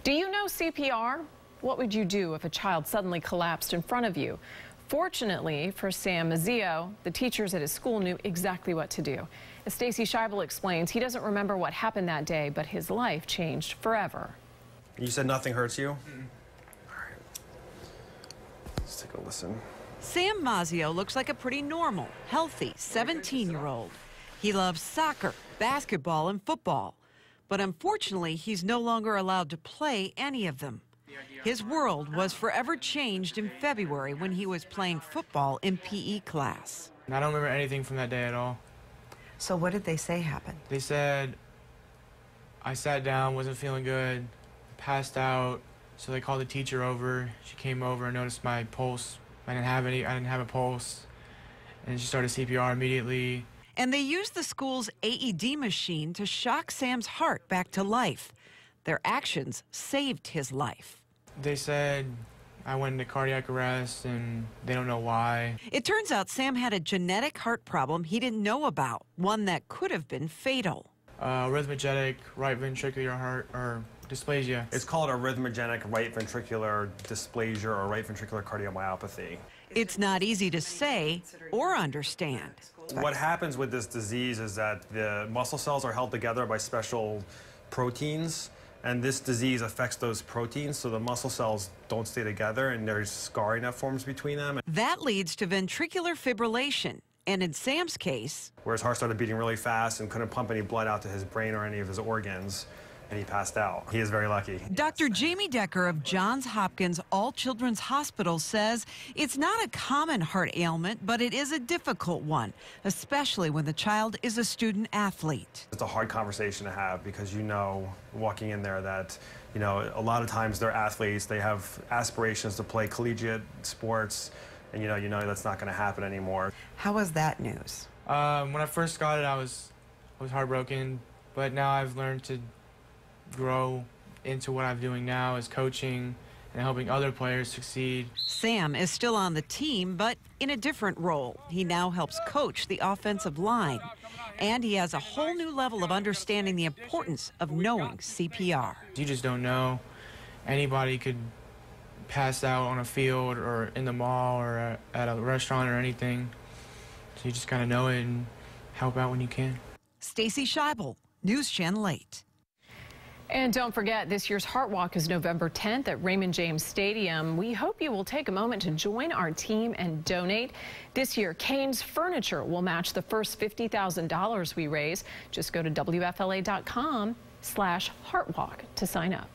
Do you know CPR? What would you do if a child suddenly collapsed in front of you? Fortunately for Sam Mazzeo, the teachers at his school knew exactly what to do. As Stacy Scheibel explains, he doesn't remember what happened that day, but his life changed forever. You said nothing hurts you? All right. Let's take a listen. Sam Mazzeo looks like a pretty normal, healthy 17-year-old. He loves soccer, basketball, and football. But unfortunately, he's no longer allowed to play any of them. His world was forever changed in February when he was playing football in PE class. I don't remember anything from that day at all. So what did they say happened? They said I sat down, wasn't feeling good, passed out, so they called the teacher over. She came over and noticed my pulse. I didn't have a pulse. And she started CPR immediately. And they used the school's AED machine to shock Sam's heart back to life. Their actions saved his life. They said I went into cardiac arrest and they don't know why. It turns out Sam had a genetic heart problem he didn't know about, one that could have been fatal. Arrhythmogenic right ventricular heart or dysplasia. It's called arrhythmogenic right ventricular dysplasia or right ventricular cardiomyopathy. It's not easy to say or understand. What happens with this disease is that the muscle cells are held together by special proteins, and this disease affects those proteins, so the muscle cells don't stay together and there's scarring that forms between them. That leads to ventricular fibrillation, and in Sam's case, where his heart started beating really fast and couldn't pump any blood out to his brain or any of his organs, and he passed out. He is very lucky. Dr. Jamie Decker of Johns Hopkins All Children's Hospital says it's not a common heart ailment, but it is a difficult one, especially when the child is a student athlete. It's a hard conversation to have because you know, walking in there that, you know, a lot of times they're athletes, they have aspirations to play collegiate sports, and you know that's not going to happen anymore. How was that news? When I first got it, I was heartbroken, but now I've learned to grow into what I'm doing now is coaching and helping other players succeed. Sam is still on the team, but in a different role. He now helps coach the offensive line, and he has a whole new level of understanding the importance of knowing CPR. You just don't know. Anybody could pass out on a field or in the mall or at a restaurant or anything. So you just gotta know it and help out when you can. Stacy Scheibel, News Channel 8. And don't forget, this year's Heart Walk is November 10th at Raymond James Stadium. We hope you will take a moment to join our team and donate. This year, Kane's Furniture will match the first $50,000 we raise. Just go to WFLA.com/heartwalk to sign up.